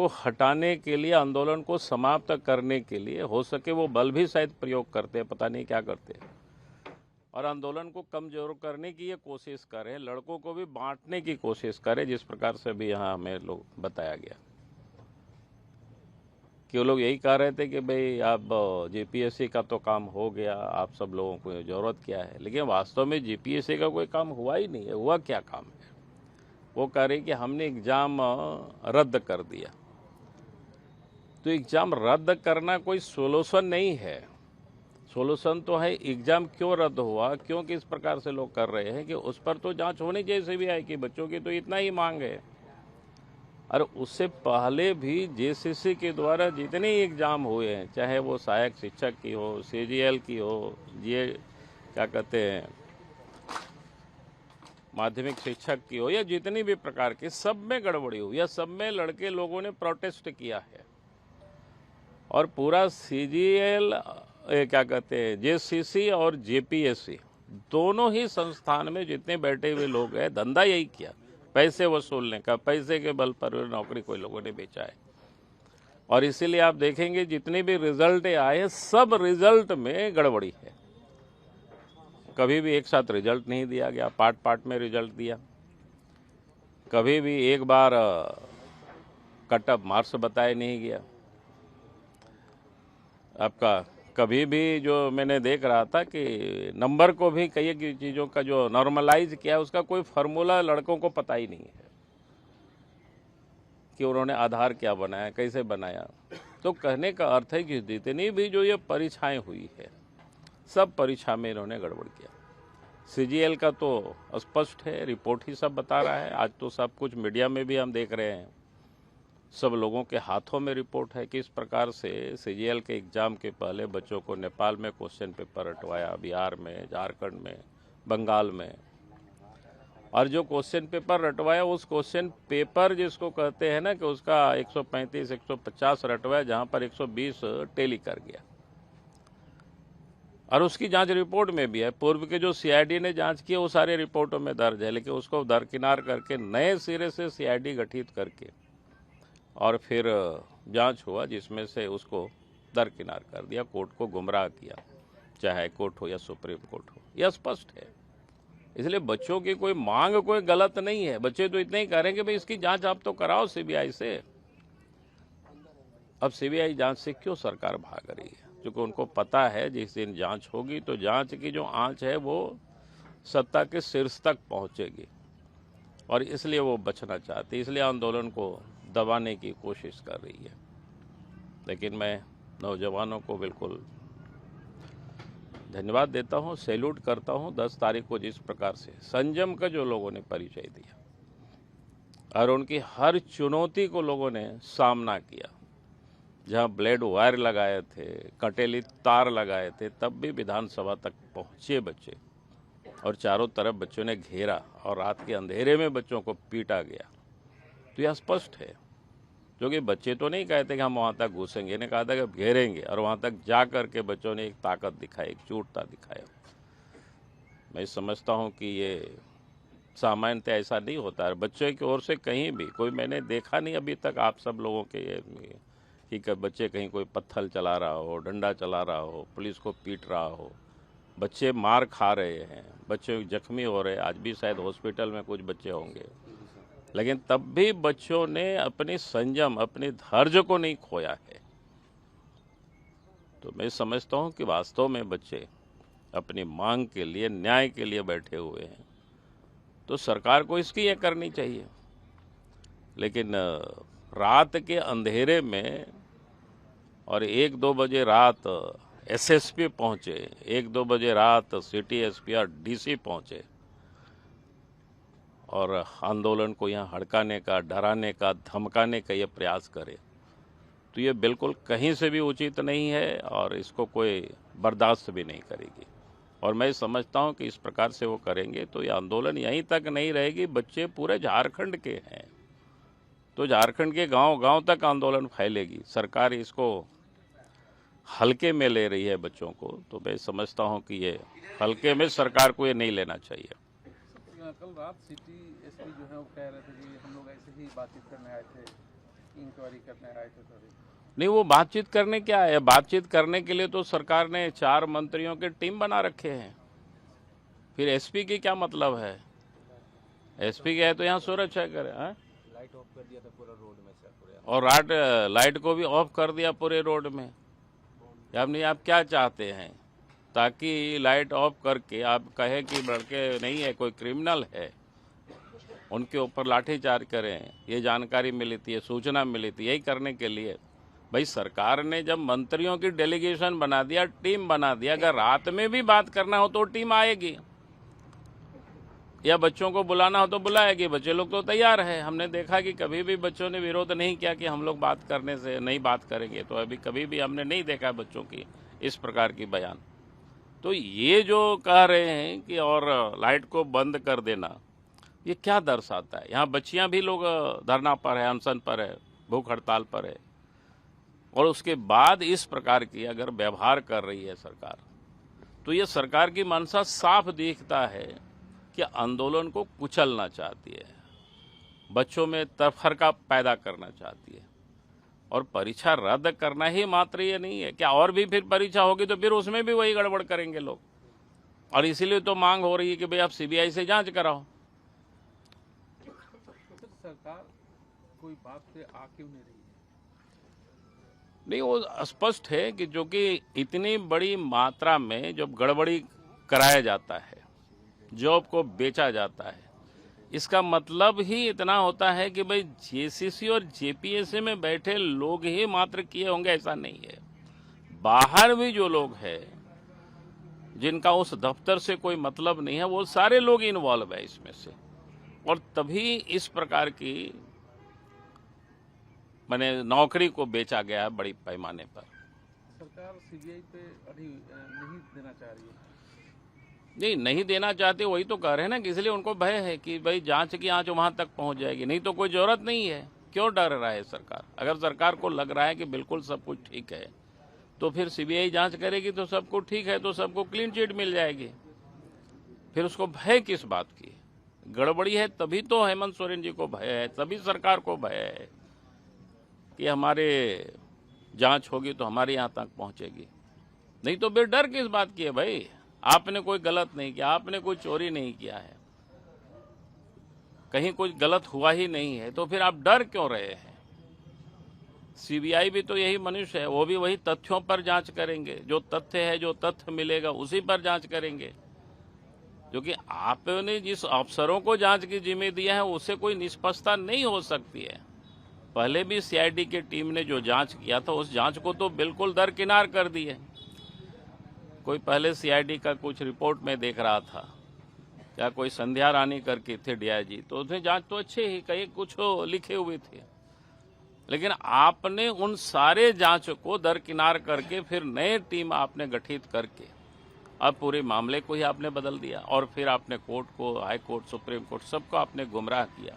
को हटाने के लिए, आंदोलन को समाप्त करने के लिए हो सके वो बल भी शायद प्रयोग करते हैं, पता नहीं क्या करते हैं, और आंदोलन को कमजोर करने की ये कोशिश कर रहे हैं, लड़कों को भी बांटने की कोशिश कर रहे हैं, जिस प्रकार से भी यहाँ हमें लोग बताया गया कि वो लोग यही कह रहे थे कि भाई अब जीपीएससी का तो काम हो गया, आप सब लोगों को ज़रूरत क्या है, लेकिन वास्तव में जीपीएससी का कोई काम हुआ ही नहीं है। हुआ क्या काम है? वो कह रहे कि हमने एग्ज़ाम रद्द कर दिया। तो एग्ज़ाम रद्द करना कोई सोल्यूशन नहीं है। सोल्यूशन तो है एग्ज़ाम क्यों रद्द हुआ, क्यों किस प्रकार से लोग कर रहे हैं कि उस पर तो जांच होनी चाहिए सीबीआई की। बच्चों की तो इतना ही मांग है। और उससे पहले भी जेसीसी के द्वारा जितने एग्ज़ाम हुए हैं, चाहे वो सहायक शिक्षक की हो, सीजीएल की हो, ये क्या कहते हैं माध्यमिक शिक्षक की हो, या जितनी भी प्रकार की, सब में गड़बड़ी हुई या सब में लड़के लोगों ने प्रोटेस्ट किया है। और पूरा सीजीएल क्या कहते हैं जेसीसी और जेपीएससी दोनों ही संस्थान में जितने बैठे हुए लोग हैं, धंधा यही किया, पैसे वसूलने का, पैसे के बल पर नौकरी कोई लोगों ने बेचा है। और इसीलिए आप देखेंगे जितने भी रिजल्ट आए हैं, सब रिजल्ट में गड़बड़ी है। कभी भी एक साथ रिजल्ट नहीं दिया गया, पार्ट पार्ट में रिजल्ट दिया। कभी भी एक बार कट ऑफ मार्क्स बताया नहीं गया आपका। कभी भी जो मैंने देख रहा था कि नंबर को भी कई चीज़ों का जो नॉर्मलाइज किया, उसका कोई फार्मूला लड़कों को पता ही नहीं है कि उन्होंने आधार क्या बनाया, कैसे बनाया। तो कहने का अर्थ है कि जितनी भी जो ये परीक्षाएं हुई है, सब परीक्षा में इन्होंने गड़बड़ किया। सीजीएल का तो स्पष्ट है, रिपोर्ट ही सब बता रहा है। आज तो सब कुछ मीडिया में भी हम देख रहे हैं, सब लोगों के हाथों में रिपोर्ट है कि इस प्रकार से सीजीएल के एग्ज़ाम के पहले बच्चों को नेपाल में क्वेश्चन पेपर रटवाया, बिहार में, झारखंड में, बंगाल में। और जो क्वेश्चन पेपर रटवाया, उस क्वेश्चन पेपर जिसको कहते हैं ना कि उसका 135 150 रटवाया, जहां पर 120 टेली कर गया। और उसकी जांच रिपोर्ट में भी है। पूर्व के जो सीआईडी ने जांच की वो सारे रिपोर्टों में दर्ज है, लेकिन उसको दरकिनार करके नए सिरे से सीआईडी गठित करके और फिर जांच हुआ, जिसमें से उसको दरकिनार कर दिया, कोर्ट को गुमराह किया, चाहे हाई कोर्ट हो या सुप्रीम कोर्ट हो। यह स्पष्ट है। इसलिए बच्चों की कोई मांग कोई गलत नहीं है। बच्चे तो इतने ही कह रहे हैं कि भाई इसकी जांच आप तो कराओ सीबीआई से। अब सीबीआई जांच से क्यों सरकार भाग रही है? क्योंकि उनको पता है जिस दिन जांच होगी तो जांच की जो आंच है वो सत्ता के शीर्ष तक पहुंचेगी, और इसलिए वो बचना चाहती, इसलिए आंदोलन को दबाने की कोशिश कर रही है। लेकिन मैं नौजवानों को बिल्कुल धन्यवाद देता हूं, सैल्यूट करता हूं। 10 तारीख को जिस प्रकार से संयम का जो लोगों ने परिचय दिया और उनकी हर चुनौती को लोगों ने सामना किया, जहां ब्लेड वायर लगाए थे, कटेली तार लगाए थे, तब भी विधानसभा तक पहुंचे बच्चे, और चारों तरफ बच्चों ने घेरा और रात के अंधेरे में बच्चों को पीटा गया। तो यह स्पष्ट है, क्योंकि बच्चे तो नहीं कहते कि हम वहाँ तक घुसेंगे, इन्हें कहा था कि घेरेंगे, और वहाँ तक जा कर के बच्चों ने एक ताकत दिखाई, एक चूटता दिखाया। मैं समझता हूँ कि ये सामान्यतः ऐसा नहीं होता है बच्चों की ओर से। कहीं भी कोई मैंने देखा नहीं अभी तक आप सब लोगों के कि बच्चे कहीं कोई पत्थर चला रहा हो, डंडा चला रहा हो, पुलिस को पीट रहा हो। बच्चे मार खा रहे हैं, बच्चे जख्मी हो रहे हैं, आज भी शायद हॉस्पिटल में कुछ बच्चे होंगे, लेकिन तब भी बच्चों ने अपनी संयम, अपनी धैर्य को नहीं खोया है। तो मैं समझता हूं कि वास्तव में बच्चे अपनी मांग के लिए, न्याय के लिए बैठे हुए हैं, तो सरकार को इसकी ये करनी चाहिए। लेकिन रात के अंधेरे में और 1-2 बजे रात एसएसपी पहुंचे, 1-2 बजे रात सिटी एसपी और डीसी पहुंचे और आंदोलन को यहाँ हड़काने का, डराने का, धमकाने का ये प्रयास करे, तो ये बिल्कुल कहीं से भी उचित नहीं है और इसको कोई बर्दाश्त भी नहीं करेगी। और मैं समझता हूँ कि इस प्रकार से वो करेंगे तो ये आंदोलन यहीं तक नहीं रहेगी। बच्चे पूरे झारखंड के हैं, तो झारखंड के गांव-गांव तक आंदोलन फैलेगी। सरकार इसको हल्के में ले रही है बच्चों को, तो मैं समझता हूँ कि ये हल्के में सरकार को ये नहीं लेना चाहिए। कल रात सिटी एसपी जो है वो कह रहे थे कि हम लोग ऐसे ही बातचीत करने आए थे, इंक्वायरी करने आए थे थोड़ी। नहीं, वो बातचीत करने क्या है? बातचीत करने के लिए तो सरकार ने 4 मंत्रियों के टीम बना रखे हैं। फिर एसपी की क्या मतलब है? एसपी क्या है तो यहाँ सुरक्षा करे। लाइट ऑफ कर दिया था पूरा रोड में सर पूरे। और लाइट को भी ऑफ कर दिया पूरे रोड में। यानी आप क्या चाहते हैं? ताकि लाइट ऑफ करके आप कहे कि लड़के नहीं है, कोई क्रिमिनल है, उनके ऊपर लाठीचार्ज करें। ये जानकारी मिली थी, ये सूचना मिली थी, यही करने के लिए। भाई सरकार ने जब मंत्रियों की डेलीगेशन बना दिया, टीम बना दिया, अगर रात में भी बात करना हो तो टीम आएगी, या बच्चों को बुलाना हो तो बुलाएगी। बच्चे लोग तो तैयार है। हमने देखा कि कभी भी बच्चों ने विरोध नहीं किया कि हम लोग बात करने से नहीं बात करेंगे। तो अभी कभी भी हमने नहीं देखा बच्चों की इस प्रकार की बयान। तो ये जो कह रहे हैं कि और लाइट को बंद कर देना, ये क्या दर्शाता है? यहाँ बच्चियां भी लोग धरना पर है, अनशन पर है, भूख हड़ताल पर है, और उसके बाद इस प्रकार की अगर व्यवहार कर रही है सरकार, तो ये सरकार की मंशा साफ दिखता है कि आंदोलन को कुचलना चाहती है, बच्चों में तफरका पैदा करना चाहती है। और परीक्षा रद्द करना ही मात्र ये नहीं है, क्या और भी फिर परीक्षा होगी तो फिर उसमें भी वही गड़बड़ करेंगे लोग। और इसीलिए तो मांग हो रही है कि भाई आप सीबीआई से जांच कराओ। तो सरकार कोई बात से आ क्यों नहीं रही है? नहीं, वो स्पष्ट है कि जो कि इतनी बड़ी मात्रा में जब गड़बड़ी कराया जाता है, जॉब को बेचा जाता है, इसका मतलब ही इतना होता है कि भाई जेसीसी और जेपीएससी में बैठे लोग ही मात्र किए होंगे, ऐसा नहीं है। बाहर भी जो लोग हैं जिनका उस दफ्तर से कोई मतलब नहीं है, वो सारे लोग इन्वॉल्व है इसमें से। और तभी इस प्रकार की माने नौकरी को बेचा गया है बड़ी पैमाने पर। सरकार सीबीआई पे अभी नहीं देना चाह रही है। नहीं देना चाहते, वही तो कह रहे हैं ना कि इसलिए उनको भय है कि भाई जांच की आंच वहां तक पहुंच जाएगी। नहीं तो कोई जरूरत नहीं है। क्यों डर रहा है सरकार? अगर सरकार को लग रहा है कि बिल्कुल सब कुछ ठीक है, तो फिर सीबीआई जांच करेगी तो सब कुछ ठीक है, तो सबको क्लीन चिट मिल जाएगी। फिर उसको भय किस बात की? गड़बड़ी है तभी तो हेमंत सोरेन जी को भय है, तभी सरकार को भय है कि हमारे जांच होगी तो हमारे यहाँ तक पहुंचेगी। नहीं तो फिर डर किस बात की है भाई? आपने कोई गलत नहीं किया, आपने कोई चोरी नहीं किया है, कहीं कुछ गलत हुआ ही नहीं है, तो फिर आप डर क्यों रहे हैं? सीबीआई भी तो यही मनुष्य है, वो भी वही तथ्यों पर जांच करेंगे। जो तथ्य है, जो तथ्य मिलेगा उसी पर जांच करेंगे। क्योंकि आपने जिस अफसरों को जांच की जिम्मे दिया है उससे कोई निष्पक्षता नहीं हो सकती है। पहले भी सीआईडी की टीम ने जो जांच किया था, उस जांच को तो बिल्कुल दरकिनार कर दी है। कोई पहले सीआईडी का कुछ रिपोर्ट में देख रहा था, क्या कोई संध्या रानी करके थे डीआईजी, तो उसने जांच तो अच्छे ही कहीं कुछ लिखे हुए थे। लेकिन आपने उन सारे जांच को दरकिनार करके फिर नए टीम आपने गठित करके अब पूरे मामले को ही आपने बदल दिया। और फिर आपने कोर्ट को, हाई कोर्ट, सुप्रीम कोर्ट, सबको आपने गुमराह किया।